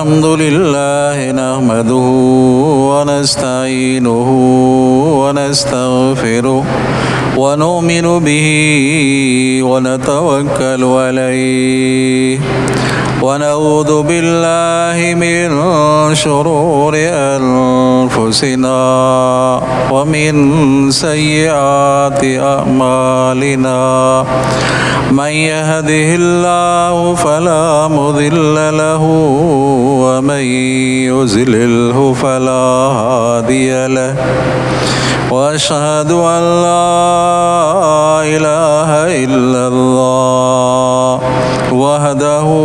अल्हम्दुलिल्लाह नहमदुहु व नस्तईनुहु व नस्तगफिरुहु व नुमिनु बिही व नतवक्कलु अलैहि व नऊज़ु बिल्लाहि मिन शुरूरि अनफुसिना व मिन सय्यिआति अअमालिना मन यहदिहिल्लाहु फला मुदिल्ल लहु व मन युज़लिल्हु फला हादिय लहु व अशहदु अन ला इलाहा इल्लल्लाह वहदहु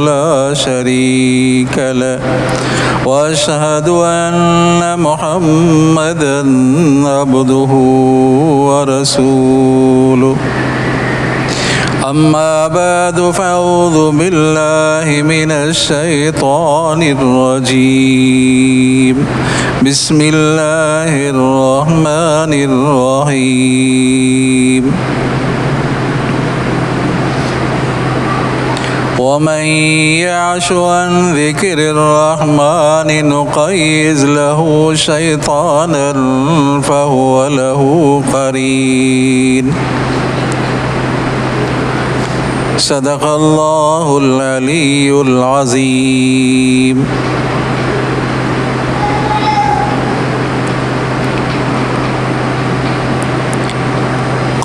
ला शरीक लहु व अशहदु अन्न मुहम्मदन अब्दुहु व रसूलुहु अम्मा बअदु फ़अऊज़ु बिल्लाहि मिनश शैतानिर रजीम बिस्मिल्लाहिर रहमानिर रहीम वमन यअशु अन ज़िक्रिर रहमानि नुक़य्यिज़ लहु शैतानन फ़हुव लहु क़रीन सदक़ल्लाहुल अलीयुल अज़ीम।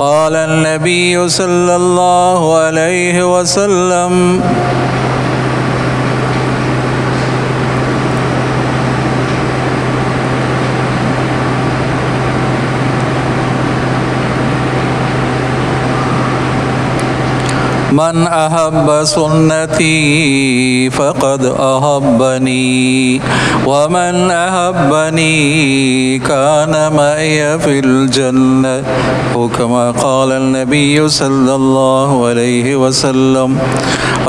क़ाल नबिय्यु सल्लल्लाहु अलैहि वसल्लम मन अहब्ब सुन्नती फ़क़द अहब्बनी व मन अहब्बनी कान मअय फ़िल जन्नह कमा क़ाल नबिय्यु सल्लल्लाहु अलैहि वसल्लम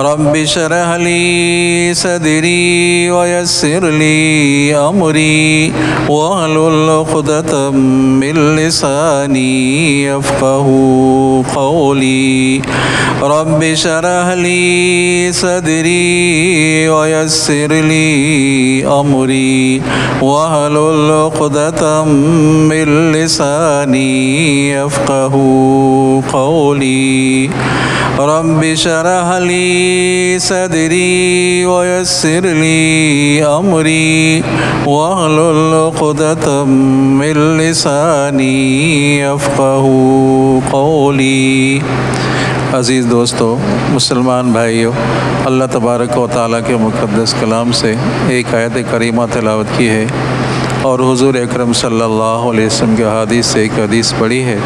रब्बि शरह ली सदरी व यस्सिर ली अमरी वहलुल उक़दतम मिन लिसानी यफ़क़हू क़ौली रब्बि शरह ली सदरी व यस्सिर ली अमरी वहलुल उक़दतम मिन लिसानी यफ़क़हू क़ौली रब्बि शरह ली सदरी व यस्सिर ली अमरी वहलुल उक़दतम मिन लिसानी यफ़क़हू क़ौली। अज़ीज़ दोस्तों, मुसलमान भाइयों, अल्लाह तबारक व तआला के मुक़द्दस कलाम से एक आयत करीमा तिलावत की है और हुज़ूर अकरम सल्लल्लाहु अलैहि वसल्लम के हदीस से एक हदीस पढ़ी है।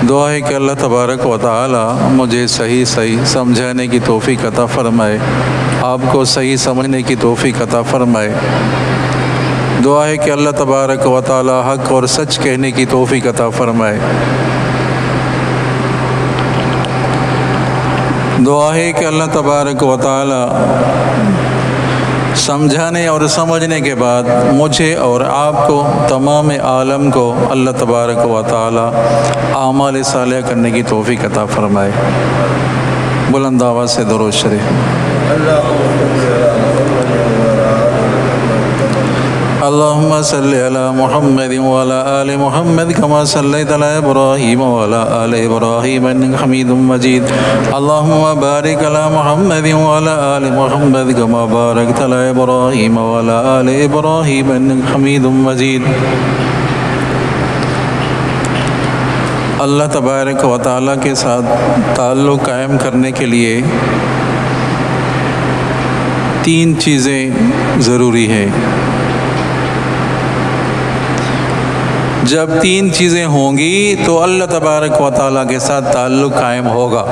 दुआ है कि अल्लाह तबारक व तआला मुझे सही समझाने की तौफ़ीक़ अता फ़रमाए, आपको सही समझने की तौफ़ीक़ अता फ़रमाए। दुआ है कि अल्लाह तबारक व तआला हक़ और सच कहने की तौफ़ीक़ अता फ़रमाए। दुआ है कि अल्लाह तबारक व तआला समझाने और समझने के बाद मुझे और आपको तमाम आलम को अल्लाह तबारक व तआला आमाल सालिह करने की तौफ़ीक़ अता फ़रमाए। बुलंद आवाज़ से दुरूद शरीफ। अल्लाहुम्मा सल्लि अला मुहम्मद व अला आलि मुहम्मद कमा सल्लैता अला इब्राहीम व अला आलि इब्राहीम इन्नका हमीदुम मजीद। अल्लाहुम्मा बारिक अला मुहम्मद व अला आलि मुहम्मद कमा बारकता अला इब्राहीम व अला आलि इब्राहीम इन्नका हमीदुम मजीद। अल्लाह तबारक व तआला के साथ ताल्लुक़ कायम करने के लिए तीन चीज़ें ज़रूरी हैं। जब तीन चीज़ें होंगी तो अल्लाह तबारक व तआला के साथ ताल्लुक़ कायम होगा।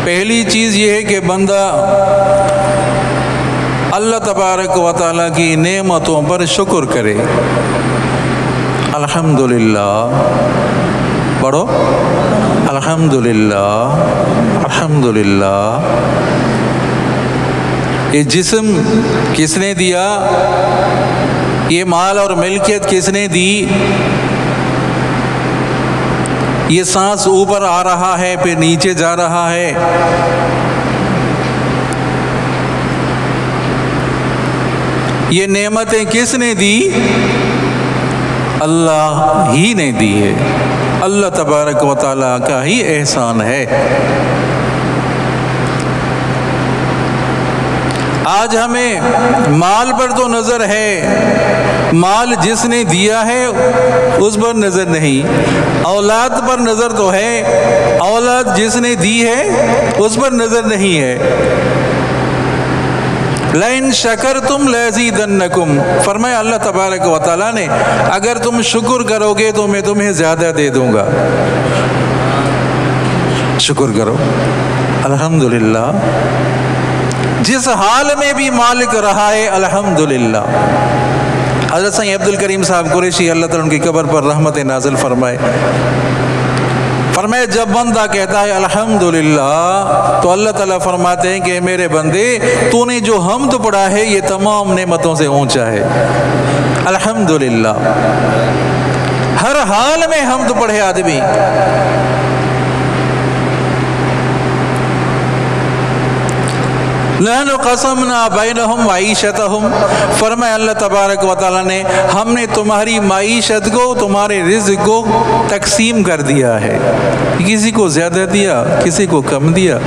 पहली चीज़ ये है कि बंदा अल्लाह तबारक व तआला की नेमतों पर शुक्र करे। अल्हम्दुलिल्लाह पढ़ो, अल्हम्दुलिल्लाह अल्हम्दुलिल्लाह। ये जिस्म किसने दिया? ये माल और मिल्कियत किसने दी? ये सांस ऊपर आ रहा है फिर नीचे जा रहा है, ये नेमतें किसने दी? अल्लाह ही ने दी है। अल्लाह तबारक व तआला का ही एहसान है। आज हमें माल पर तो नज़र है, माल जिसने दिया है उस पर नज़र नहीं। औलाद पर नज़र तो है, औलाद जिसने दी है उस पर नज़र नहीं है। लइन शकर तुम लज़ीदन्नकुम, फरमाया अल्लाह तबारक व तआला ने, अगर तुम शुक्र करोगे तो मैं तुम्हें ज़्यादा दे दूँगा। शुक्र करो। अल्हम्दुलिल्लाह, जिस हाल में भी मालिक रहा है अल्हम्दुलिल्लाह। हज़रत सैयद अब्दुल करीम साहब कुरैशी, अल्लाह ताला उनकी कब्र पर रहमत नाज़िल फरमाए, फरमाए जब बंदा कहता है अल्हम्दुलिल्लाह तो अल्लाह ताला फरमाते हैं कि मेरे बंदे, तूने जो हम्द पढ़ा है ये तमाम नेमतों से ऊंचा है। अल्हम्दुलिल्लाह, हर हाल में हम्द पढ़े आदमी। नहनु क़समना बैनहुम मईशतहुम, फरमाया अल्लाह तबारक व तआला ने, हमने तुम्हारी मईशत को, तुम्हारे रिज़्क़ को तकसीम कर दिया है। किसी को ज़्यादा दिया, किसी को कम दिया,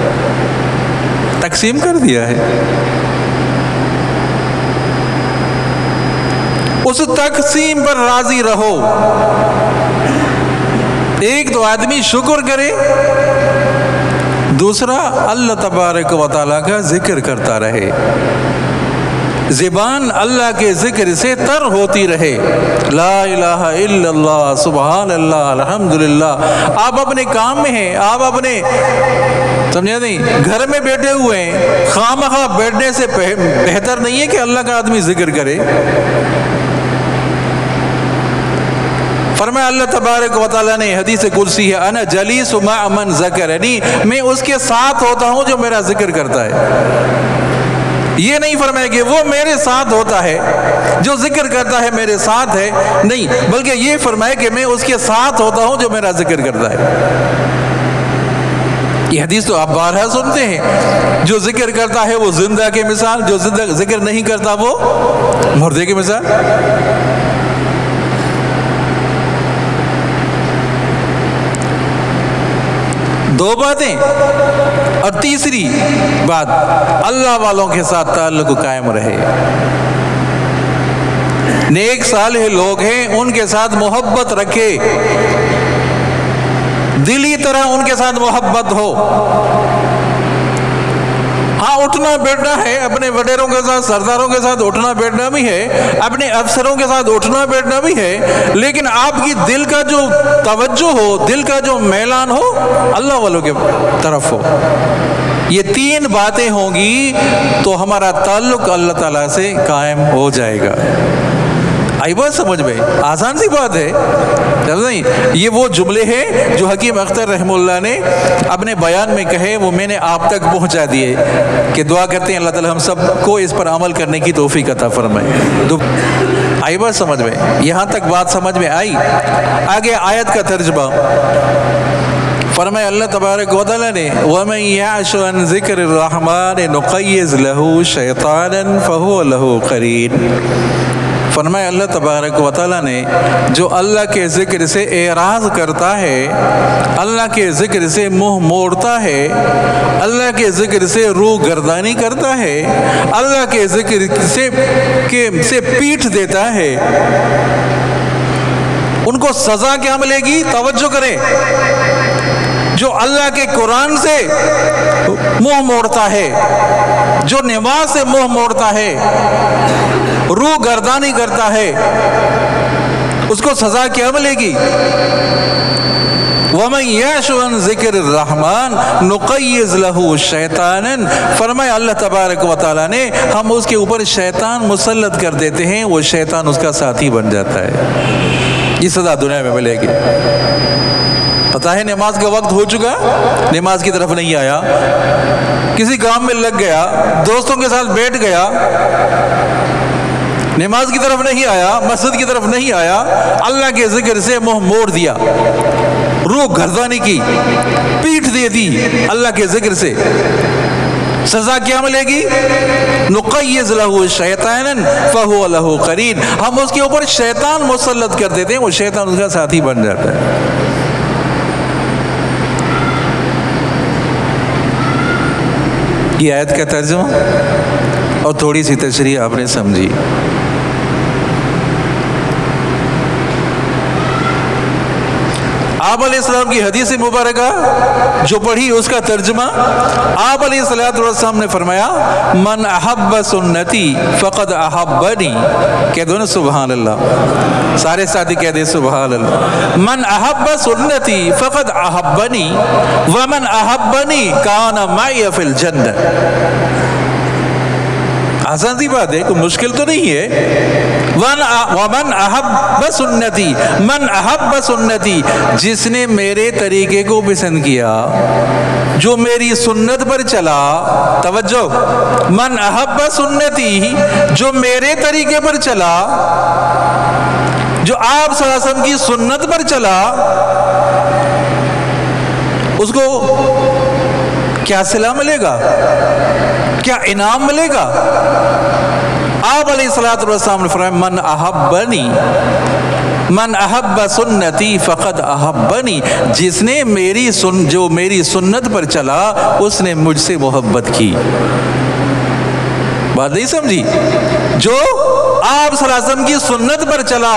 तकसीम कर दिया है। उस तकसीम पर राज़ी रहो। एक तो आदमी शुक्र करे, दूसरा अल्लाह तबारक व तआला का जिक्र करता रहे, ज़बान अल्लाह के जिक्र से तर होती रहे। ला इलाहा इल्लल्लाह, सुबहान अल्लाह, अल्हम्दुलिल्लाह। आप अपने काम में हैं, आप अपने, समझे नहीं, घर में बैठे हुए हैं, खामखा बैठने से बेहतर नहीं है कि अल्लाह का आदमी जिक्र करे। फरमाया अल्लाह तबारक व तआला ने, हदीस कुर्सी है, अना जलीसु मअ मन ज़करनी, मैं उसके साथ होता हूँ जो मेरा जिक्र करता है। ये नहीं फरमाया कि वो मेरे साथ होता है, जो जिक्र करता है मेरे साथ है, नहीं, बल्कि ये फरमाया कि मैं उसके साथ होता हूँ जो मेरा जिक्र करता है। ये हदीस तो आप बारहा सुनते हैं, जो जिक्र करता है वो जिंदा के मिसाल, जो जिक्र नहीं करता वो मुर्दे की मिसाल। दो बातें, और तीसरी बात, अल्लाह वालों के साथ ताल्लुक कायम रहे। नेक सालेह लोग हैं, उनके साथ मोहब्बत रखे, दिली तरह उनके साथ मोहब्बत हो। हाँ, उठना बैठना है, अपने वडेरों के साथ, सरदारों के साथ उठना बैठना भी है, अपने अफसरों के साथ उठना बैठना भी है, लेकिन आपकी दिल का जो तवज्जो हो, दिल का जो मैलान हो, अल्लाह वालों के तरफ हो। ये तीन बातें होंगी तो हमारा ताल्लुक अल्लाह ताला से कायम हो जाएगा। आई बात समझ में? आसान सी बात है, नहीं? ये वो जुमले हैं जो हकीम अख्तर रहमुल्लाह ने अपने बयान में कहे, वो मैंने आप तक पहुंचा दिए, कि दुआ करते हैं अल्लाह ताला हम सबको इस पर अमल करने की तौफीक अता फरमाए। आई बात समझ में? यहाँ तक बात समझ में आई। आगे आयत का तर्जुमा फरमाया अल्लाह तबारक व तआला ने, वमन यअश अन ज़िक्र रहमान नुक़य्यिज़ लहू शैतानन फहुव लहू क़रीन। फरमाया अल्लाह तबारक व तआला ने, जो अल्लाह के ज़िक्र से एराज़ करता है, अल्लाह के ज़िक्र से मुँह मोड़ता है, अल्लाह के ज़िक्र से रूह गर्दानी करता है, अल्लाह के ज़िक्र से पीठ देता है, उनको सज़ा क्या मिलेगी? तवज्जो करें। जो अल्लाह के कुरान से मुँह मोड़ता है, जो नमाज से मुँह मोड़ता है, रूह गर्दानी करता है, उसको सजा क्या मिलेगी? वमन यअशु अन ज़िक्र रहमान नुक़य्यिज़ लहू शैतानन, फरमाया अल्लाह तबारक व तआला ने, हम उसके ऊपर शैतान मुसल्लत कर देते हैं, वो शैतान उसका साथी बन जाता है। ये सजा दुनिया में मिलेगी। पता है नमाज का वक्त हो चुका, नमाज की तरफ नहीं आया, किसी काम में लग गया, दोस्तों के साथ बैठ गया, नमाज की तरफ नहीं आया, मस्जिद की तरफ नहीं आया, अल्लाह के जिक्र से मुंह मोड़ दिया, रूह गर्दानी की, पीठ दे दी अल्लाह के जिक्र से, सजा क्या मिलेगी? नुक़य्यिज़ लहू शैतानन फ़हुव लहू क़रीन, हम उसके ऊपर शैतान मुसल्लत कर देते हैं, वो शैतान उसका साथी बन जाता है। ये आयत का तर्जुमा और थोड़ी सी तशरीह आपने समझी। आप अलैहिस्सलाम की हदीस मुबारका जो पढ़ी उसका तर्जुमा, आप अलैहिस्सलाम ने फरमाया मन अहब्ब सुन्नती फ़क़द अहब्बनी, कह दो ना सुभान अल्लाह, सारे साथी कह दे सुभान अल्लाह। मन अहब्ब सुन्नती फ़क़द अहब्बनी व मन अहब्बनी कान मई फ़िल जन्नह। आसान सी बात है, कोई मुश्किल तो नहीं है। वमन अहब्ब सुन्नती, मन अहब्ब सुन्नती, जिसने मेरे तरीके को पसंद किया, जो मेरी सुन्नत पर चला, तवज्जो, मन अहब्ब सुन्नती, जो मेरे तरीके पर चला, जो आप सल्लल्लाहु अलैहि वसल्लम की सुन्नत पर चला, उसको क्या सिला मिलेगा, क्या इनाम मिलेगा? आप अलैहिस्सलातु वस्सलाम ने फरमाया मन अहब्बनी, मन अहब्ब सुन्नती फ़क़द अहब्बनी, जिसने जो मेरी सुन्नत पर चला उसने मुझसे मोहब्बत की। बात नहीं समझी? जो आप सल्लल्लाहु अलैहि वसल्लम की सुन्नत पर चला,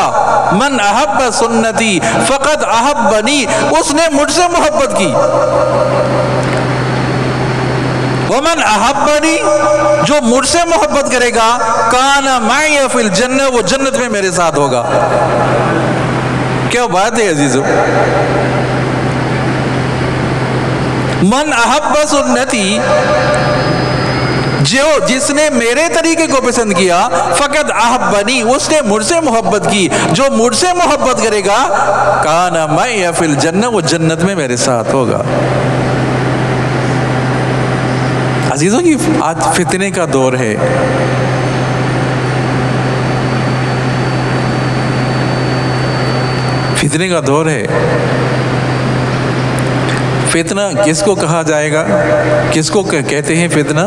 मन अहब्ब सुन्नती फ़क़द अहब्बनी, उसने मुझसे मोहब्बत की। वमन अहब्बनी, जो मुझसे मोहब्बत करेगा, कान मई फ़िल जन्नह, वो जन्नत में मेरे साथ होगा। क्या बात है अजीजों। मन अहब्ब सुन्नती, जो जिसने मेरे तरीके को पसंद किया, फ़क़द अहब्बनी, उसने मुझसे मोहब्बत की। जो मुझसे मोहब्बत करेगा, कान मई फ़िल जन्नह, वो जन्नत में मेरे साथ होगा। अजीजों की आज फितने का दौर है। फितने का दौर है। फितना किसको कहा जाएगा, किसको कहते हैं फितना?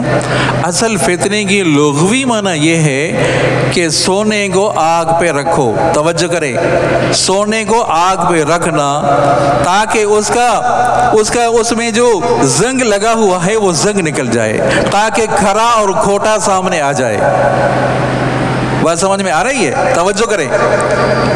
असल फितने की लुग़वी माना यह है कि सोने को आग पे रखो, तवज्जो करें, सोने को आग पे रखना ताकि उसमें जो जंग लगा हुआ है वो जंग निकल जाए, ताकि खरा और खोटा सामने आ जाए। बात समझ में आ रही है? तवज्जो करें।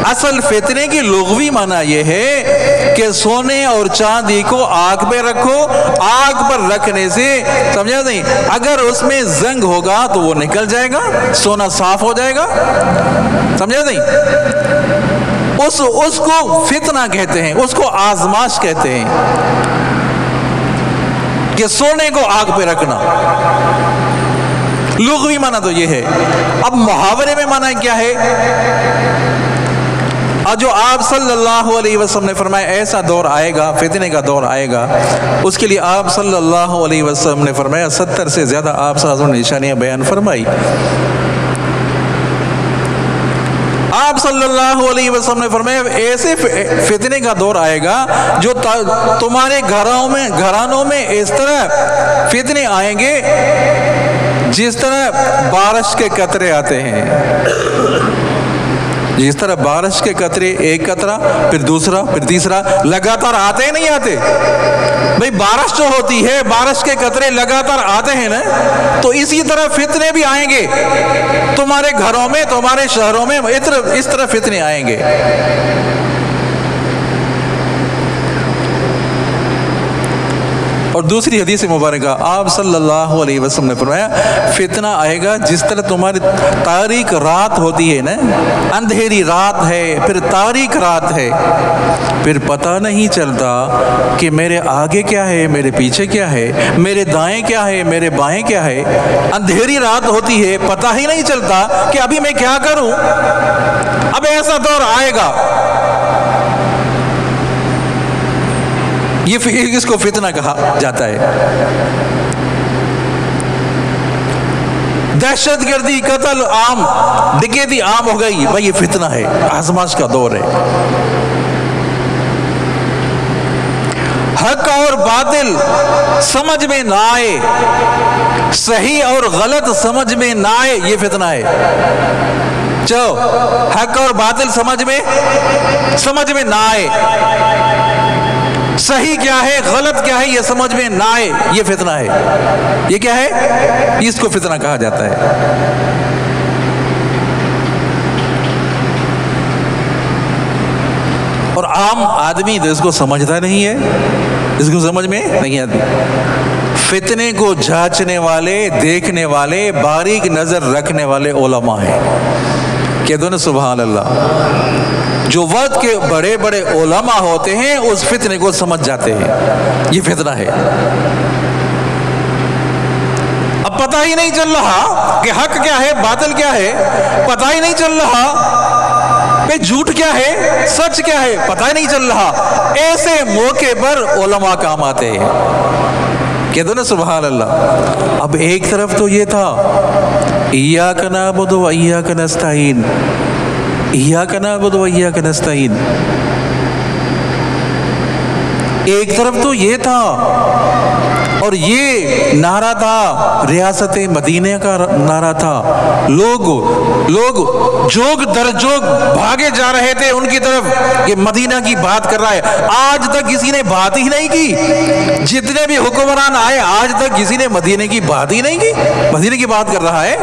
असल फितने की लुग़वी माना यह है कि सोने और चांदी को आग पे रखो, आग पर रखने से, समझा नहीं, अगर उसमें जंग होगा तो वो निकल जाएगा, सोना साफ हो जाएगा, समझा नहीं। उसको फितना कहते हैं, उसको आजमाश कहते हैं कि सोने को आग पे रखना। लुग़वी माना तो ये है। अब मुहावरे में माना क्या है? और जो आप सल्लल्लाहु अलैहि वसल्लम ने फरमाया ऐसा दौर आएगा, फितने का दौर आएगा, उसके लिए आप सल्लल्लाहु अलैहि वसल्लम ने फरमाया 70 से ज़्यादा आप सल्लल्लाहु अलैहि वसल्लम ने निशानियाँ बयान फरमाई। आप सल्लल्लाहु अलैहि वसल्लम ने फरमाया ऐसे फितने का दौर आएगा जो तुम्हारे घरानों में इस तरह फितने आएंगे जिस तरह बारिश के कतरे आते हैं। जिस तरह बारिश के कतरे, एक कतरा फिर दूसरा फिर तीसरा, लगातार आते नहीं आते? भाई बारिश जो होती है, बारिश के कतरे लगातार आते हैं ना, तो इसी तरह फितने भी आएंगे तुम्हारे घरों में, तुम्हारे शहरों में, इस तरह फितने आएंगे। और दूसरी हदीस मुबारक आप सल्लल्लाहु अलैहि वसल्लम ने फरमाया फितना आएगा जिस तरह तुम्हारी तारीक रात होती है ना, अंधेरी रात है, फिर तारीक रात है, फिर पता नहीं चलता कि मेरे आगे क्या है, मेरे पीछे क्या है, मेरे दाएं क्या है, मेरे बाएं क्या है। अंधेरी रात होती है, पता ही नहीं चलता कि अभी मैं क्या करूं। अब ऐसा दौर आएगा, ये इसको फितना कहा जाता है। दहशतगर्दी, कत्ल आम, डकैती आम हो गई। भाई ये फितना है, आजमाइश का दौर है। हक और बातिल समझ में ना आए, सही और गलत समझ में ना आए, ये फितना है। जो हक और बातिल समझ में ना आए, सही क्या है गलत क्या है ये समझ में ना आए, ये फितना है। ये क्या है? इसको फितना कहा जाता है। और आम आदमी तो इसको समझता नहीं है, इसको समझ में नहीं आती। फितने को जांचने वाले, देखने वाले, बारीक नजर रखने वाले उलमा हैं। कह दो ना सुभान अल्लाह। जो वक्त के बड़े बड़े उलमा होते हैं उस फितने को समझ जाते हैं, ये फितना है। अब पता ही नहीं चल रहा कि हक क्या है बातिल क्या है, पता ही नहीं चल रहा कि झूठ क्या है सच क्या है, पता ही नहीं चल रहा। ऐसे मौके पर उलमा काम आते हैं। कह दो ना सुभान अल्लाह। अब एक तरफ तो ये था इय्याका नअबुदु व इय्याका नस्तईन, इय्याका नअबुदु व इय्याका नस्तईन। एक तरफ तो ये था और ये नारा था, रियासत मदीने का नारा था। लोग जोग दर जोग भागे जा रहे थे उनकी तरफ, ये मदीना की बात कर रहा है। आज तक किसी ने बात ही नहीं की, जितने भी हुक्मरान आए आज तक किसी ने मदीने की बात ही नहीं की। मदीने की बात कर रहा है।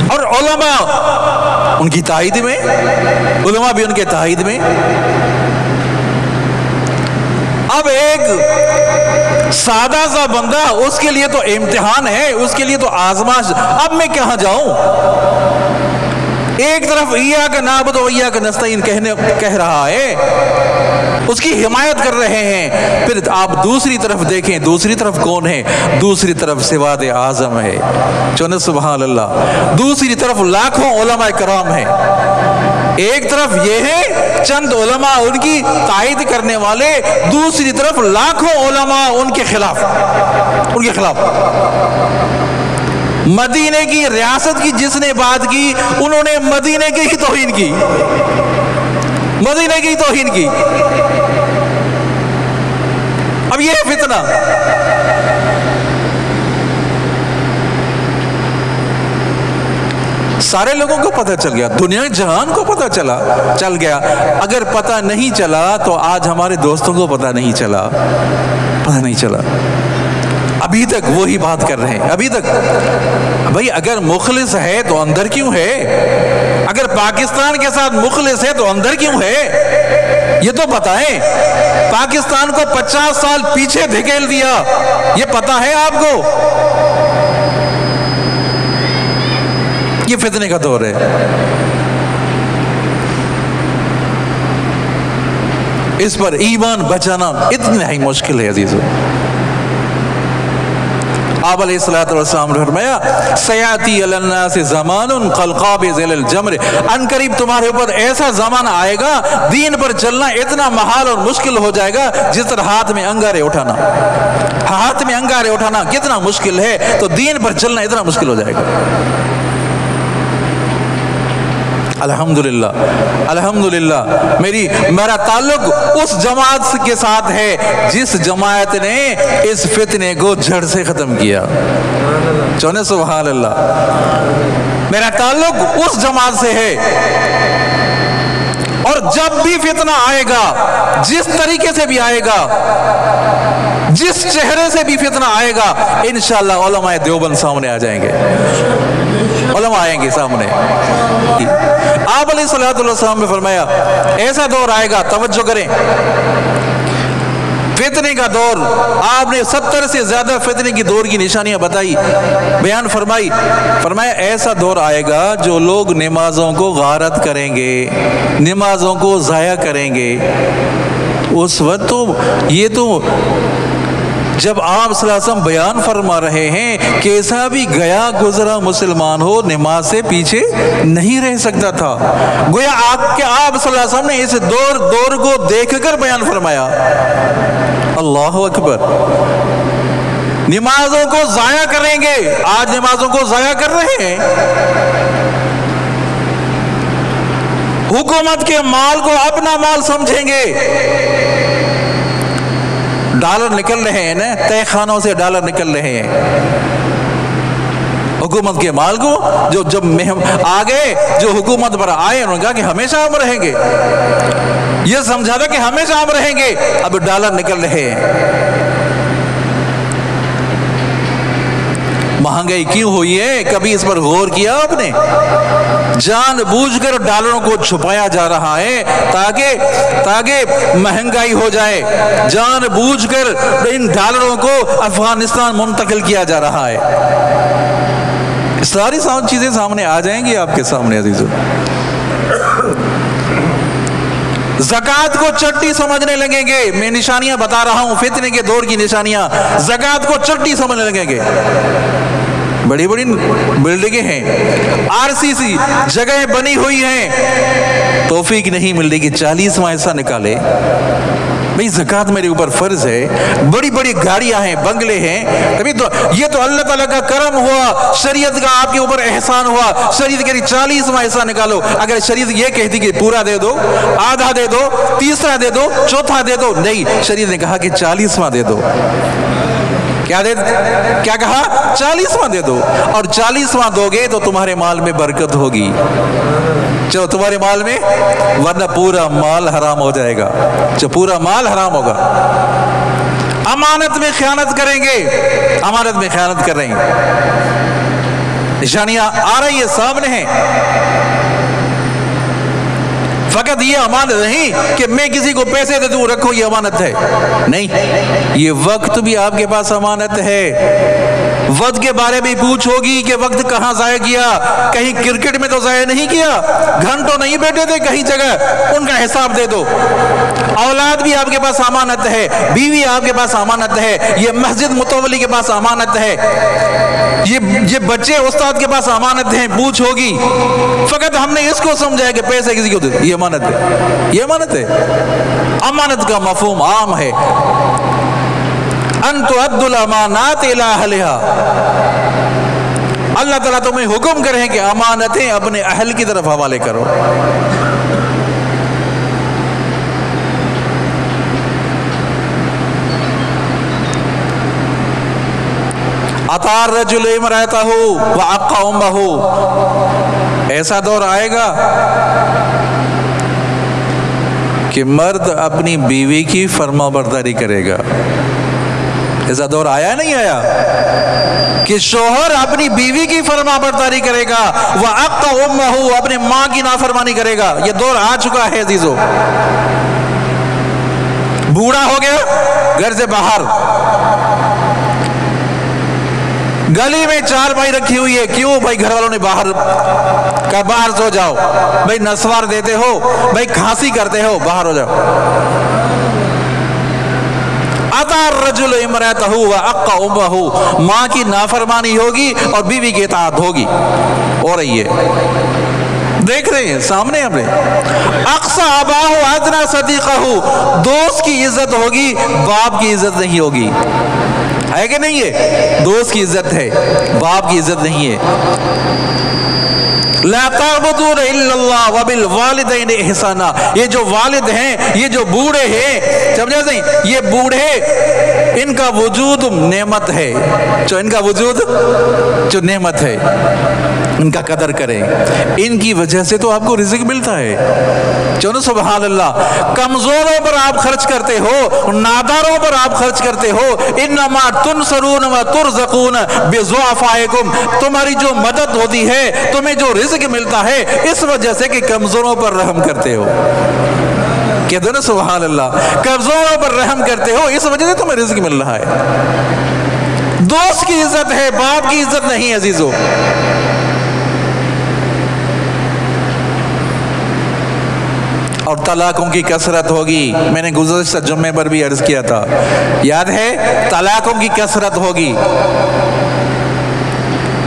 और उलमा उनकी ताईद में, उलमा भी उनके ताईद में। अब एक सादा सा बंदा, उसके लिए तो इम्तिहान है, उसके लिए तो आजमाइश। अब मैं कहां जाऊं? एक तरफ इय्याका नअबुदु व इय्याका नस्तईन कह रहा है, उसकी हिमायत कर रहे हैं। फिर आप दूसरी तरफ देखें, दूसरी तरफ कौन है? दूसरी तरफ सिवाद आजम है। चुने सुभान अल्लाह। दूसरी तरफ लाखों उलमा कराम है। एक तरफ ये है चंद उलमा उनकी तायद करने वाले, दूसरी तरफ लाखों उलमा उनके खिलाफ। मदीने की रियासत की जिसने बात की, उन्होंने मदीने की ही तौहीन की, मदीने की तौहीन की। अब यह है फितना। सारे लोगों को पता चल गया, दुनिया जहान को पता चल गया। अगर पता नहीं चला तो आज हमारे दोस्तों को पता नहीं चला। अभी तक वही बात कर रहे हैं, अभी तक। भाई अगर मुखलिस है तो अंदर क्यों है? अगर पाकिस्तान के साथ मुखलिस है तो अंदर क्यों है? ये तो बताएं। पाकिस्तान को 50 साल पीछे धकेल दिया, ये पता है आपको? ये फितने का दौर है। इस पर ईमान बचाना इतना ही मुश्किल है अजीजों। आप अलैहिस्सलाम ने फरमाया सयाती अलन्नासि ज़मानुन कल क़ाबिज़िल जमर, अनकरीब तुम्हारे ऊपर ऐसा ज़माना आएगा दीन पर चलना इतना महाल और मुश्किल हो जाएगा जिस तरह हाथ में अंगारे उठाना। हाथ में अंगारे उठाना कितना मुश्किल है, तो दीन पर चलना इतना मुश्किल हो जाएगा। अल्हम्दुलिल्लाह, अल्हम्दुलिल्लाह मेरा ताल्लुक उस जमात के साथ है जिस जमात ने इस फितने को जड़ से खत्म किया। चौने सुभान अल्लाह। मेरा ताल्लुक उस जमात से है। और जब भी फितना आएगा, जिस तरीके से भी आएगा, जिस चेहरे से भी फितना आएगा, इंशाअल्लाह उलमाए देवबंद सामने आ जाएंगे, उलमा आएंगे सामने। आप अलैहिस्सलाम ने फरमाया ऐसा दौर आएगा, तवज्जो करें, फितने का दौर। आपने 70 से ज्यादा फितने की दौर की निशानियां बताई, बयान फरमाया ऐसा दौर आएगा जो लोग नमाजों को गारत करेंगे, नमाजों को ज़ाया करेंगे। उस वक्त तो ये तो जब आप सल्लल्लाहु अलैहि वसल्लम बयान फरमा रहे हैं, कैसा भी गया गुजरा मुसलमान हो नमाज से पीछे नहीं रह सकता था। गोया आप सल्लल्लाहु अलैहि वसल्लम ने इस दौर को देखकर बयान फरमाया। अल्लाह अकबर। नमाजों को जाया करेंगे, आज नमाजों को जाया कर रहे हैं। हुकूमत के माल को अपना माल समझेंगे। डॉलर निकल रहे हैं ना, तय खानों से डॉलर निकल रहे हैं। हुकूमत के माल को जो जब आ गए, जो हुकूमत पर आए, उन्होंने कहा कि हमेशा हम रहेंगे। यह समझा था कि हमेशा हम रहेंगे, अब डॉलर निकल रहे हैं। महंगाई क्यों हुई है, कभी इस पर गौर किया आपने? जानबूझकर डॉलरों को छुपाया जा रहा है ताकि महंगाई हो जाए। जानबूझकर इन डॉलरों को अफगानिस्तान मुंतकिल किया जा रहा है। सारी चीजें सामने आ जाएंगी आपके सामने अजीजों। ज़कात को चट्टी समझने लगेंगे। मैं निशानियां बता रहा हूं, फितने के दौर की निशानियां। ज़कात को चट्टी समझने लगेंगे। बड़ी बड़ी बिल्डिंगें हैं, आरसीसी जगह बनी हुई हैं, तौफीक नहीं मिल रही कि 40वां हिस्सा निकाले। भाई ज़कात मेरे ऊपर फर्ज है। बड़ी बड़ी गाड़ियां हैं, बंगले हैं, तभी तो ये तो अल्लाह ताला का करम हुआ, शरीयत का आपके ऊपर एहसान हुआ। शरीयत कह रही 40वां हिस्सा निकालो। अगर शरीयत ये कहती कि पूरा दे दो, आधा दे दो, तीसरा दे दो, चौथा दे दो, नहीं, शरीयत ने कहा कि 40वां दे दो। क्या कहा? 40वां दे दो। और 40वां दोगे तो तुम्हारे माल में बरकत होगी। चलो तुम्हारे माल में, वरना पूरा माल हराम हो जाएगा। जो पूरा माल हराम होगा। अमानत में खयानत करेंगे, अमानत में खयानत कर रहे हैं। निशानियां आ रही है, सामने हैं। फकत ये अमानत नहीं कि मैं किसी को पैसे दे दूं, रखो ये अमानत है, नहीं। ये वक्त भी आपके पास अमानत है। वक्त के बारे में पूछ होगी कि वक्त कहाँ जाया किया। कहीं क्रिकेट में तो जाया नहीं किया, घंटों नहीं बैठे थे कहीं जगह, उनका हिसाब दे दो। औलाद भी आपके पास अमानत है, बीवी आपके पास अमानत है, ये मस्जिद मुतवली के पास अमानत है, ये बच्चे उस्ताद के पास अमानत है, पूछ होगी। फकत हमने इसको समझा है कि पैसे किसी को दे दो, ये अमानत है, ये अमानत है। अमानत का मफहूम आम है, अन तुअद्दुल अमानात इला अहलिहा। अल्लाह ताला तुम्हें हुक्म करे कि अमानतें अपने अहल की तरफ हवाले करो। अतार रजुल इमरातहु व अक्का उम्महु। ऐसा दौर आएगा कि मर्द अपनी बीवी की फरमाबरदारी करेगा। ऐसा दौर आया नहीं आया कि शोहर अपनी बीवी की फरमाबरदारी करेगा, वह अक्का उम्महु, अपने माँ की नाफरमानी करेगा। यह दौर आ चुका है अजीजों। बूढ़ा हो गया, घर से बाहर, गली में चारपाई रखी हुई है, क्यों भाई? घर वालों ने बाहर सो जाओ। भाई नस्वार देते हो, भाई खांसी करते हो, बाहर हो जाओ। अतार रजुल इमरातहु व अक्का उम्महु। माँ की नाफरमानी होगी और बीवी की इताअत होगी। हो रही है, देख रहे हैं सामने हमने। अक्सा अबाहु अदना सदीक़हु। दोस्त की इज्जत होगी, बाप की इज्जत नहीं होगी, है कि नहीं? है दोस्त की इज्जत है, बाप की इज्जत नहीं है। ला ताबुदून इल्लल्लाह व बिल वालिदैन इहसाना। ये जो वालिद हैं, ये जो बूढ़े हैं, समझे नहीं? ये बूढ़े, इनका वजूद नेमत है। जो इनका वजूद जो नेमत है, इनका कदर करें। इनकी वजह से तो आपको रिज़्क़ मिलता है। चलो सुभान अल्लाह। कमजोरों पर आप खर्च करते हो, नादारों पर आप खर्च करते हो। इन्नमा तुनसरून व तुरज़क़ून बिज़ुअफ़ाइकुम। तुम्हारी जो मदद होती है, तुम्हें जो रिज़्क़ मिलता है, इस वजह से कि कमजोरों पर रहम करते हो। कहते हो ना सुभान अल्लाह। कमजोरों पर रहम करते हो, इस वजह से तुम्हें रिज़्क़ मिल रहा है। दोस्त की इज्जत है, बाप की इज्जत नहीं अजीजों। और तलाकों की कसरत होगी। मैंने गुज़श्ता जुम्मे पर भी अर्ज किया था, याद है? तलाकों की कसरत होगी।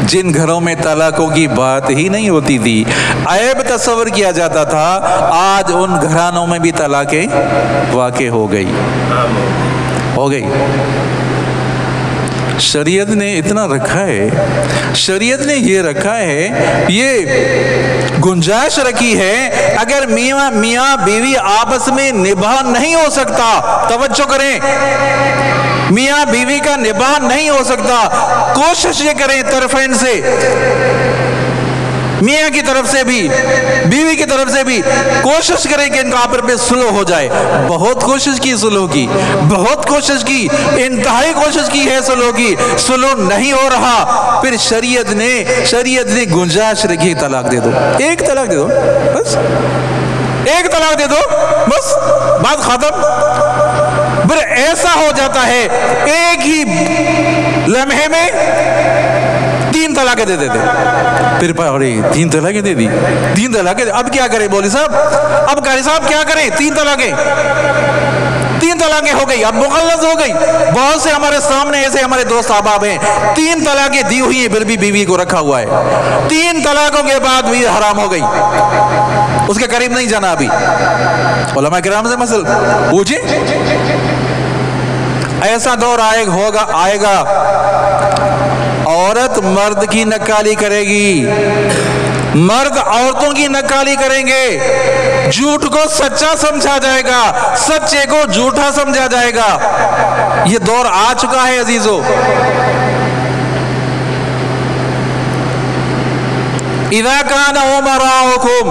जिन घरों में तलाकों की बात ही नहीं होती थी, ऐब तस्वर किया जाता था, आज उन घरानों में भी तलाकें वाक़े हो गई। हो गई। शरीयत ने इतना रखा है, शरीयत ने ये रखा है, ये गुंजाइश रखी है, अगर मियाँ बीवी आपस में निभाह नहीं हो सकता, तवज्जो करें, मियाँ बीवी का निभाह नहीं हो सकता, कोशिश ये करें तरफैन से, मियाँ की तरफ से भी बीवी की तरफ से भी कोशिश करें कि इनका आपस में सुलह हो जाए। बहुत कोशिश की सुलह की, बहुत कोशिश की, इंतहाई कोशिश की है सुलह की, सुलह नहीं हो रहा। फिर शरीयत ने गुंजाइश रखी, तलाक दे दो, एक तलाक दे दो, बस एक तलाक दे दो, बस बात खत्म। फिर ऐसा हो जाता है एक ही लम्हे में 3 तलाकें दे देते, फिर अरे 3 तलाकें दे दी, 3 तलाकें, अब क्या करें मौलवी साहब, अब कारी साहब क्या करें, 3 तलाकें हो गई, अब मुखल्लस हो गई। बहुत से हमारे सामने ऐसे हमारे दोस्त अहबाब हैं, 3 तलाकें दी हुई है, फिर भी बीवी को रखा हुआ है, 3 तलाकों के बाद भी हराम हो गई, उसके करीब नहीं जाना। अभी उलमा किराम से मसल पूछे, ऐसा दौर आएगा औरत मर्द की नक्काली करेगी, मर्द औरतों की नक्काली करेंगे, झूठ को सच्चा समझा जाएगा, सच्चे को झूठा समझा जाएगा। ये दौर आ चुका है अजीजों। इज़ा कान उमराउकुम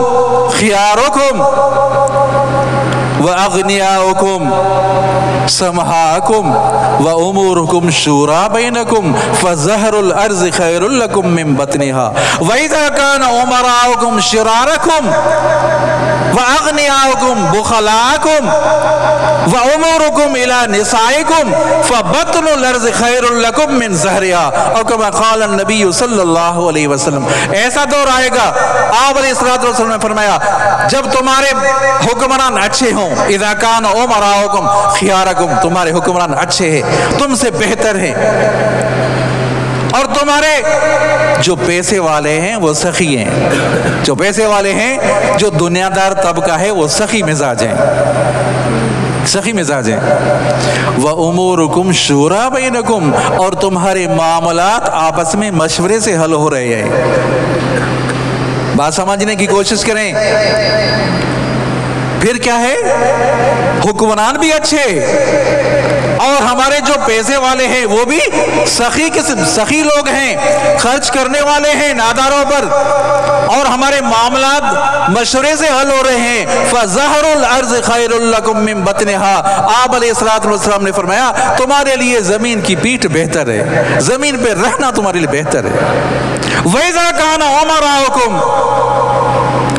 खियारुकुम व अग़नियाउकुम समहाकुम व उमूरुकुम शूरा बैनकुम फज़हरुल अर्ज़ खैरुल लकुम मिन बतनिहा व इज़ा कान उमराउकुम शिरारकुम व अग़नियाउकुम बुखलाकुम व उमूरुकुम इला निसाइकुम फबतनुल अर्ज़ खैरुल लकुम मिन ज़हरिहा और कमा क़ाल नबी सल्लल्लाहु अलैहि वसल्लम। ऐसा दौर आएगा, आप अलैहिस्सलातु वस्सलाम ने फरमाया, जब तुम्हारे हुक्मरान अच्छे हों, इज़ा कान उमराउकुम खियारकुम, तुम्हारे हुक्मरान अच्छे हैं, तुमसे बेहतर हैं, और तुम्हारे जो पैसे वाले हैं वो सखी हैं, जो पैसे वाले हैं, जो दुनियादार तबका है वो सखी मिजाज हैं, सखी मिजाज हैं। व उमूरुकुम शूरा बैनकुम, और तुम्हारे मामलात आपस में मशवरे से हल हो रहे हैं। बात समझने की कोशिश करें। फिर क्या है, हुक्मरान भी अच्छे और हमारे जो पैसे वाले हैं वो भी सखी लोग हैं, खर्च करने वाले हैं नादारों पर, और हमारे मामलात मशवरे से हल हो रहे हैं। फज़हरुल अर्ज़ खैरुल लकुम मिन बतनिहा, आप अलैहिस्सलातु वस्सलाम ने फरमाया, तुम्हारे लिए जमीन की पीठ बेहतर है, जमीन पे रहना तुम्हारे लिए बेहतर है। वइज़ा कान उमराउकुम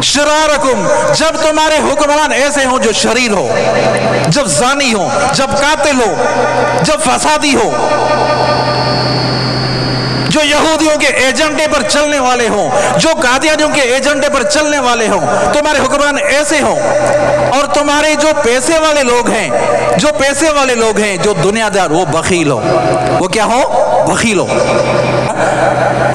शरारकुम, जब तुम्हारे हुक्मरान ऐसे हों जो शरीर हो, जब जानी हो, जब कातिल हो, जब फसादी हो, जो यहूदियों के एजेंडे पर चलने वाले हों, जो कादियानियों के एजेंडे पर चलने वाले हों, तुम्हारे हुक्मरान ऐसे हों, और तुम्हारे जो पैसे वाले लोग हैं, जो पैसे वाले लोग हैं, जो दुनियादार, वो बखील हो, वो क्या हो, बखील हो।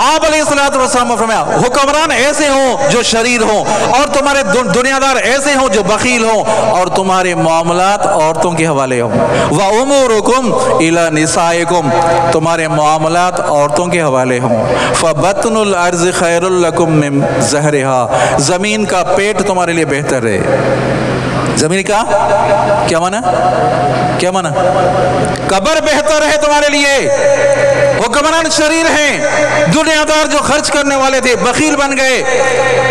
आप अलैहिस्सलातु वस्सलाम फरमाया, हुक्मरान ऐसे हों जो शरीर हों, और तुम्हारे दुनियादार ऐसे हों जो बखील हों, और तुम्हारे मामलात औरतों के हवाले हों। व उमूरुकुम इला निसाइकुम, तुम्हारे मामलात औरतों के हवाले हों। फबतनुल अर्ज़ खैरुल लकुम मिन ज़हरिहा, जमीन का पेट तुम्हारे लिए बेहतर है। जमीन का क्या माना, क्या माना, कब्र बेहतर है तुम्हारे लिए। हुक्मरान शरीर हैं, दुनियादार जो खर्च करने वाले थे बखील बन गए,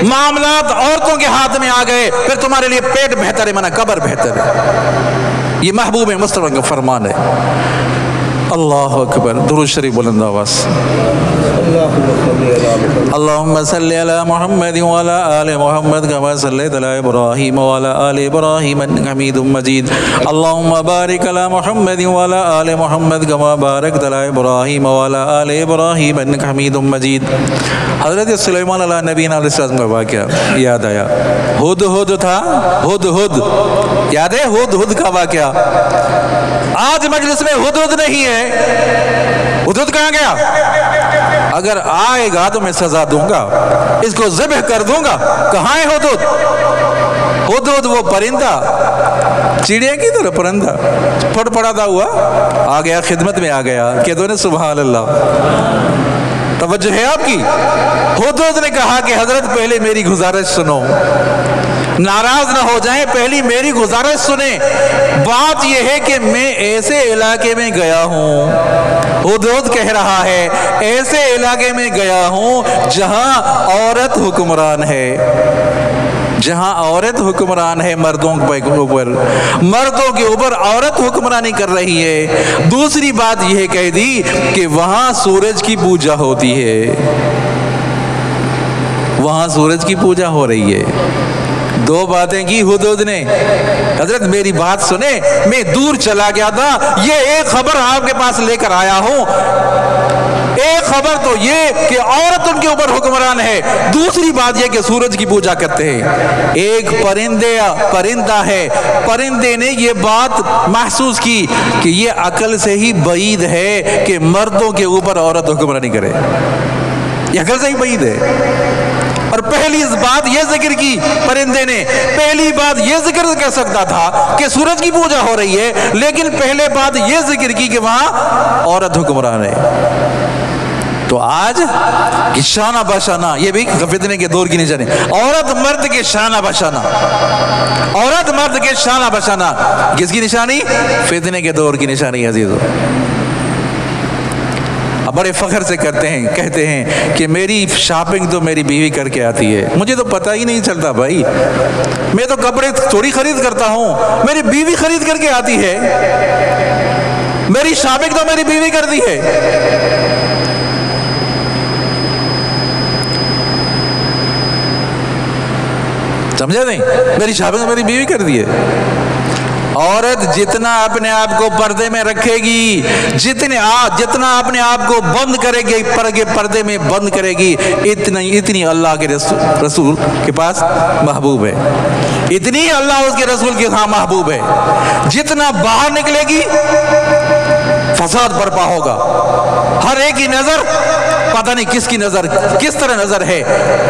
मामलात औरतों के हाथ में आ गए, फिर तुम्हारे लिए पेट बेहतर है, माना कब्र बेहतर है। ये महबूब मुस्तफा का फरमान है। अल्लाह अकबर, दुरूद शरीफ बुलंद आवाज़। अल्लाहुम्मा सल्लि अला मुहम्मद व अला आलि मुहम्मद कमा सल्लैता अला इब्राहीम व अला आलि इब्राहीम इन्नका हमीदुम मजीद। अल्लाहुम्मा बारिक अला मुहम्मद व अला आलि मुहम्मद कमा बारकता अला इब्राहीम व अला आलि इब्राहीम इन्नका हमीदुम मजीद। हज़रत सुलैमान अला नबीना अलैहिस्सलाम का वाक़या याद आया। हुदहुद था, हुदहुद याद है, हुदहुद का वाक़या। आज मजलिस में हुदहुद नहीं है, हुदहुद कहाँ गया? अगर आएगा तो मैं सजा दूंगा, इसको ज़िब्ह कर दूंगा। कहाँ है हुदहुद? हुदहुद वो परिंदा, चिड़िया की तरह परिंदा फड़फड़ाता हुआ आ गया, खिदमत में आ गया। कहते ने सुभान अल्लाह, तवज्जो है आपकी। हुदहुद ने कहा कि हजरत पहले मेरी गुजारिश सुनो, नाराज ना हो जाएं, पहली मेरी गुजारिश सुने। बात यह है कि मैं ऐसे इलाके में गया हूं, हुदहुद कह रहा है, ऐसे इलाके में गया हूं जहां औरत हुक्मरान है, जहां औरत हुक्मरान है मर्दों के ऊपर, मर्दों के ऊपर औरत हुक्मरानी कर रही है। दूसरी बात यह कह दी कि वहां सूरज की पूजा होती है, वहां सूरज की पूजा हो रही है। दो बातें की हुदहुद ने। हजरत मेरी बात सुने, मैं दूर चला गया था, ये एक खबर आपके पास लेकर आया हूं। एक खबर तो ये कि औरत उनके ऊपर हुक्मरान है, दूसरी बात यह कि सूरज की पूजा करते हैं। एक परिंदा है, परिंदे ने ये बात महसूस की कि ये अकल से ही बईद है कि मर्दों के ऊपर औरत हुक्मरानी करे, ये अकल से ही बईद है। और पहली बात यह जिक्र की परिंदे ने, पहली बात यह जिक्र कर सकता था कि सूरज की पूजा हो रही है, लेकिन पहले बात यह जिक्र की कि वहां औरत हुक्मरान है। तो आज कि शाना बशाना, ये भी फितने के दौर की निशानी, औरत मर्द के शाना बशाना, औरत मर्द के शाना बशाना, किसकी निशानी? फितने के दौर की निशानी अजीजों। बड़े फख्र से करते हैं, कहते हैं कि मेरी शॉपिंग तो मेरी बीवी करके आती है, मुझे तो पता ही नहीं चलता भाई, मैं तो कपड़े थोड़ी खरीद करता हूं, मेरी बीवी खरीद करके आती है, मेरी शॉपिंग तो मेरी बीवी करती है। समझा नहीं? मेरी शॉपिंग तो मेरी बीवी करती है। औरत जितना अपने आप को पर्दे में रखेगी, जितना अपने आप को बंद करेगी, पर्दे में बंद करेगी, इतनी अल्लाह के रसूल के पास महबूब है, इतनी अल्लाह उसके रसूल के हाँ महबूब है। जितना बाहर निकलेगी फसाद बर्पा होगा, हर एक की नजर पता नहीं किसकी नजर किस तरह नजर है,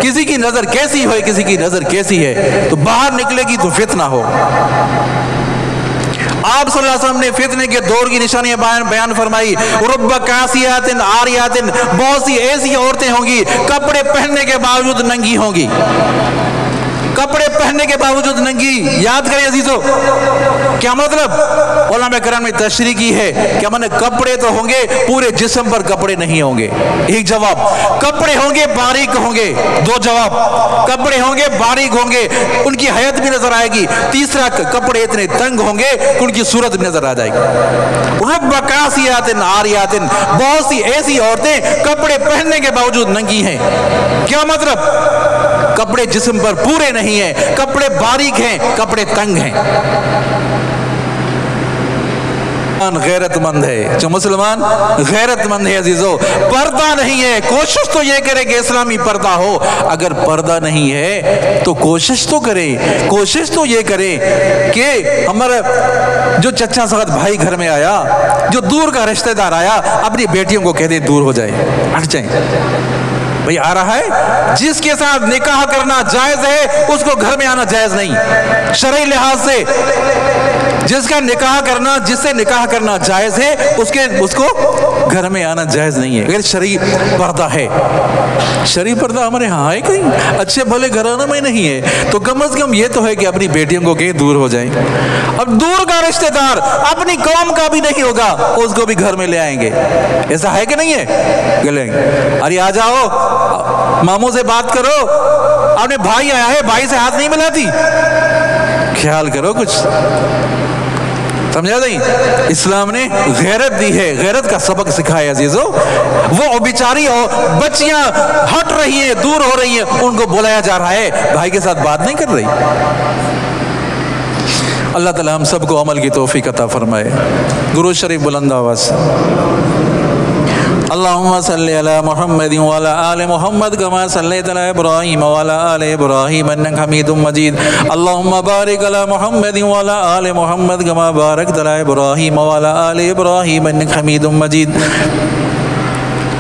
किसी की नजर कैसी हो, किसी की नजर कैसी है, तो बाहर निकलेगी तो फितना हो। आप सल्लल्लाहु अलैहि वसल्लम ने फितने के दौर की निशानियां बयान फरमाई। रुब्बा कासियातिन आरियातिन, बहुत सी ऐसी औरतें होंगी कपड़े पहनने के बावजूद नंगी होंगी, कपड़े पहनने के बावजूद नंगी। याद करें अजीजों, क्या मतलब? उलमा किराम ने तशरीह की है क्या माने? कपड़े तो होंगे, पूरे जिस्म पर कपड़े नहीं होंगे। एक जवाब, कपड़े होंगे बारीक होंगे। दो जवाब, कपड़े होंगे बारीक होंगे, उनकी हयत भी नजर आएगी। तीसरा, कपड़े इतने तंग होंगे कि उनकी सूरत भी नजर आ जाएगी। रुब्बा कासियातिन आरियातिन, बहुत सी ऐसी औरतें कपड़े पहनने के बावजूद नंगी हैं। क्या मतलब? कपड़े जिस्म पर पूरे नहीं है, कपड़े बारीक हैं, कपड़े तंग हैं। गैरतमंद है, जो मुसलमान गैरतमंद है अजीजों, पर्दा नहीं है, कोशिश तो ये करे कि इस्लामी पर्दा हो। अगर पर्दा नहीं है तो कोशिश तो करे, कोशिश तो ये करे कि हमारा जो चचा सगत भाई घर में आया, जो दूर का रिश्तेदार आया, अपनी बेटियों को कह दे दूर हो जाए, हट जाए। भाई आ रहा है, जिसके साथ निकाह करना जायज है उसको घर में आना जायज नहीं। शरई लिहाज से जिसका निकाह करना, जिससे निकाह करना जायज है, उसको घर में आना जायज नहीं है। अगर शरई पर्दा है, शरई पर्दा हमारे यहाँ है कहीं, अच्छे भले घरानों में नहीं है, तो कम से कम ये तो है कि अपनी बेटियों को कहीं दूर हो जाए। अब दूर का रिश्तेदार अपनी कौम का भी नहीं होगा, उसको भी घर में ले आएंगे। ऐसा है कि नहीं है? गलेंगे, अरे आ जाओ, मामू से बात करो, अपने भाई आया है, भाई से हाथ नहीं मिलाती, ख्याल करो कुछ। समझा नहीं? इस्लाम ने गैरत दी है, गैरत का सबक सिखाया अजीजों। वो बेचारी और बच्चियां हट रही हैं, दूर हो रही हैं, उनको बुलाया जा रहा है, भाई के साथ बात नहीं कर रही। अल्लाह ताला हम सबको अमल की तौफीक अता फरमाए। दुरूद शरीफ बुलंद आवाज़। अल्लाहुम्मा सल्लि अला मुहम्मद व अला आलि मुहम्मद कमा सल्लैता अला इब्राहीम व अला आलि इब्राहीम इन्नका हमीदुम मजीद। अल्लाहुम्मा बारिक अला मुहम्मद व अला आलि मुहम्मद कमा बारकता अला इब्राहीम व अला आलि इब्राहीम इन्नका हमीदुम मजीद।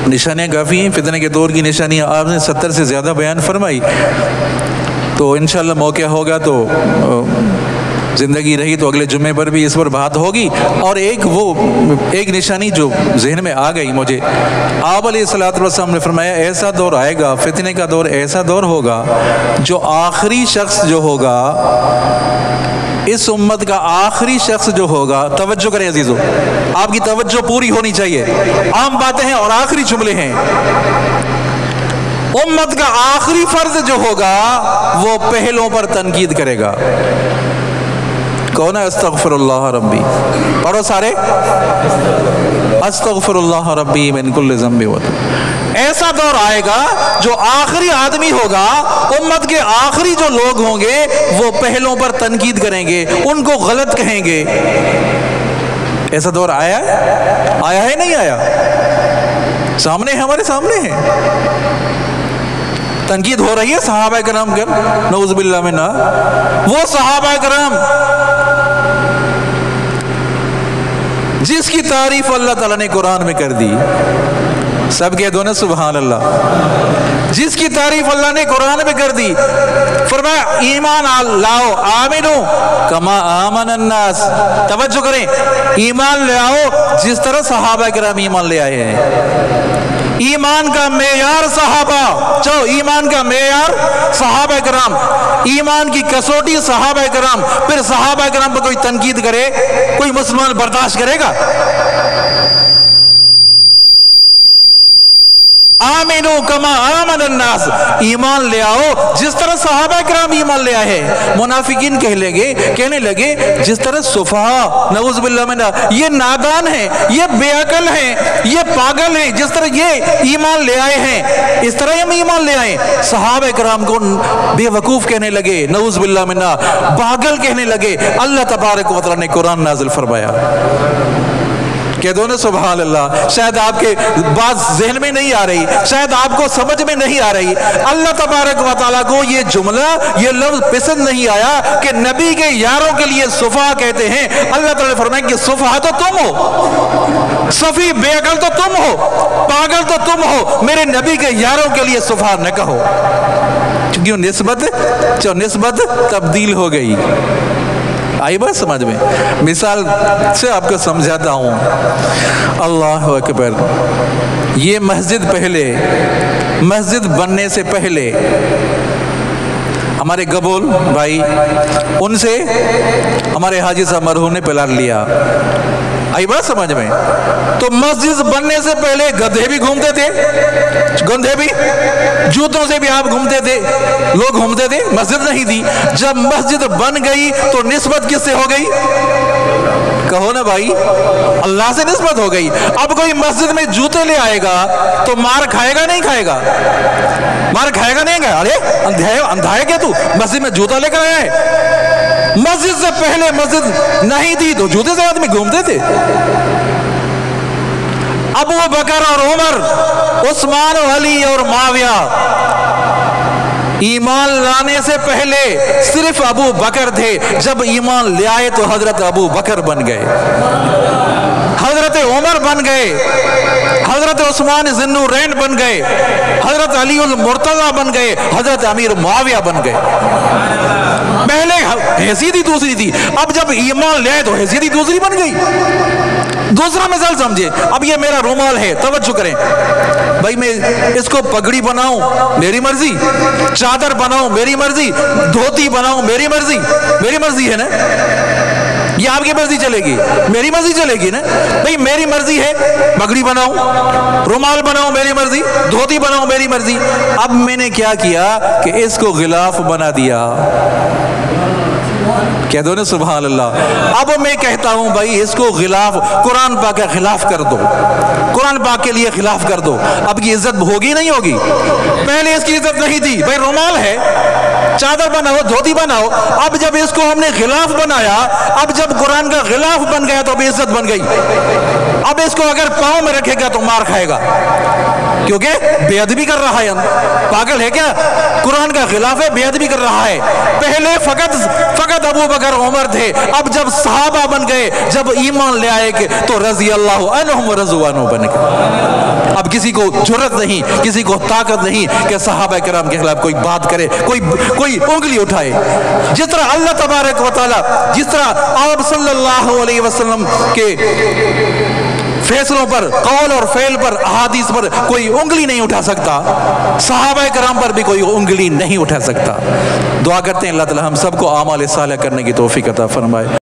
निशानियाँ काफ़ी हैं, फितने के दौर की निशानियाँ आपने 70 से ज़्यादा बयान फरमाई। तो इंशाल्लाह मौका होगा तो ज़िंदगी रही तो अगले जुम्मे पर भी इस पर बात होगी। और एक निशानी जो जहन में आ गई मुझे, आप अलैहिस्सलातु वस्सलाम ने फरमाया ऐसा दौर आएगा, फितने का दौर, ऐसा दौर होगा जो आखिरी शख्स जो होगा, इस उम्मत का आखिरी शख्स जो होगा, तवज्जो करें अजीजों, आपकी तवज्जो पूरी होनी चाहिए, आम बातें हैं और आखिरी जुमले हैं। उम्मत का आखिरी फर्ज जो होगा वो पहलों पर तनकीद करेगा। कौन है? अस्तगफिरुल्लाह रब्बी, पढ़ो सारे, अस्तगफिरुल्लाह रब्बी मिन कुल्लि ज़ंबि व तौब। ऐसा दौर आएगा जो आखिरी आदमी होगा, उम्मत के आखिरी जो लोग होंगे वो पहलों पर तनकीद करेंगे, उनको गलत कहेंगे। ऐसा दौर आया है नहीं आया? सामने है, हमारे सामने है। तनकीद हो रही है सहाबा करम के, नऊज़ बिल्लाह मिन्ना। वो सहाबा करम जिसकी तारीफ अल्लाह ताला ने कुरान में कर दी, सब कह दो ना सुभान अल्लाह। जिसकी तारीफ अल्लाह ने कुरान में कर दी, फरमाया ईमान लाओ, आमिनू कमा आमन अन्नास। तवज्जो करें, ईमान ले आओ जिस तरह सहाबा किराम ईमान ले आए हैं। ईमान का मेयार सहाबा, चलो ईमान का मेयार सहाबा किराम, ईमान की कसौटी सहाबा किराम। फिर सहाबा किराम पर कोई तनकीद करे, कोई मुसलमान बर्दाश्त करेगा? आमिनू कमा आमन अन्नास, ईमान ले आओ जिस तरह सहाबा किराम ईमान ले आए हैं। मुनाफिकीन कहने लगे जिस तरह सुफहा, नऊज़ बिल्लाह मिन्ना, ये नादान है, ये बेअकल है, ये पागल है, जिस तरह ये ईमान ले आए हैं इस तरह हम ईमान ले आए। सहाबा किराम को बेवकूफ कहने लगे, नऊज़ बिल्लाह मिन्ना, पागल कहने लगे। अल्लाह तबारक व तआला ने कुरान नाज़िल फरमाया, कह दो ना सुभान अल्लाह। शायद आपके बात जहन में नहीं आ रही, शायद आपको समझ में नहीं आ रही। अल्लाह तबारक व तआला को ये जुमला, ये लफ्ज पसंद नहीं आया कि नबी के यारों के लिए सुफा कहते हैं। अल्लाह ताला ने फरमाया कि सुफा तो तुम हो, सफी बेअकल तो तुम हो, पागल तो तुम हो, मेरे नबी के यारों के लिए सुफा न कहो। क्योंकि निस्बत तब्दील हो गई। आई बात समझ में? मिसाल से आपको समझाता हूँ। अल्लाह अकबर, ये मस्जिद बनने से पहले हमारे गबोल भाई, उनसे हमारे हाजी साहब मरहूम ने प्लाट लिया। आई बात समझ में? तो मस्जिद बनने से पहले गधे भी घूमते थे, गंधे भी, जूतों से भी आप घूमते थे, लोग घूमते थे, मस्जिद नहीं थी। जब मस्जिद बन गई तो निस्बत किससे हो गई? कहो ना भाई, अल्लाह से निस्बत हो गई। अब कोई मस्जिद में जूते ले आएगा तो मार खाएगा नहीं खाएगा? मार खाएगा नहीं खाएगा? अरे अंधा है क्या तू, मस्जिद में जूता लेकर आया है? मस्जिद से पहले मस्जिद नहीं थी तो जूते से आदमी घूमते थे। अबू बकर और उमर, उस्मान और अली और माविया, ईमान लाने से पहले सिर्फ अबू बकर थे, जब ईमान ले आए तो हजरत अबू बकर बन गए, हजरत उमर बन गए, हजरत उस्मान ज़ुन्नूरैन बन गए, हजरत अली उल मुर्तज़ा बन गए, हजरत अमीर मुआविया बन गए। पहले हैसियत ही दूसरी थी, अब जब ईमान ले आए तो हैसियत ही दूसरी बन गई। दूसरा मिसाल समझिए, अब ये मेरा रुमाल है, तवज्जो करें भाई, मैं इसको पगड़ी बनाऊं मेरी मर्जी, चादर बनाऊं मेरी मर्जी, धोती बनाऊं मेरी मर्जी है ना? ये आपकी मर्जी चलेगी, मेरी मर्जी चलेगी ना भाई? मेरी मर्जी है, पगड़ी बनाऊं, रुमाल बनाऊं मेरी मर्जी, धोती बनाऊं मेरी मर्जी। अब मैंने क्या किया कि इसको गिलाफ बना दिया। कह दो ना सुभान अल्लाह। अब मैं कहता हूं भाई इसको खिलाफ, कुरान पाक के खिलाफ कर दो, कुरान पाक के लिए खिलाफ कर दो। अब की इज्जत होगी नहीं होगी? पहले इसकी इज्जत नहीं थी भाई, रुमाल है, चादर बनाओ, धोती बनाओ। अब जब इसको हमने खिलाफ बनाया, अब जब कुरान का खिलाफ बन गया तो अब इज्जत बन गई। अब इसको अगर पाँव में रखेगा तो मार खाएगा, क्योंकि बेअदबी कर रहा है। पागल है क्या? कुरान का खिलाफ है, बेअदबी कर रहा है। पहले फकत अबू बकर उमर थे, अब जब सहाबा बन गए, जब ईमान ले आए तो रज़ी अल्लाहु अन्हुम व रज़ू अन्हु बन गए। अब किसी को जुर्रत नहीं, किसी को ताकत नहीं कि सहाबा किराम के खिलाफ कोई बात करे, कोई उंगली उठाए। जिस तरह अल्लाह तबारक व तआला, जिस तरह आप सल्लल्लाहु अलैहि वसल्लम के फैसलों पर, कौल और फेल पर, अहादीस पर कोई उंगली नहीं उठा सकता, सहाबा किराम पर भी कोई उंगली नहीं उठा सकता। दुआ करते हैं अल्लाह ताला हम सबको आमाल सालिह करने की तौफीक अता फरमाए।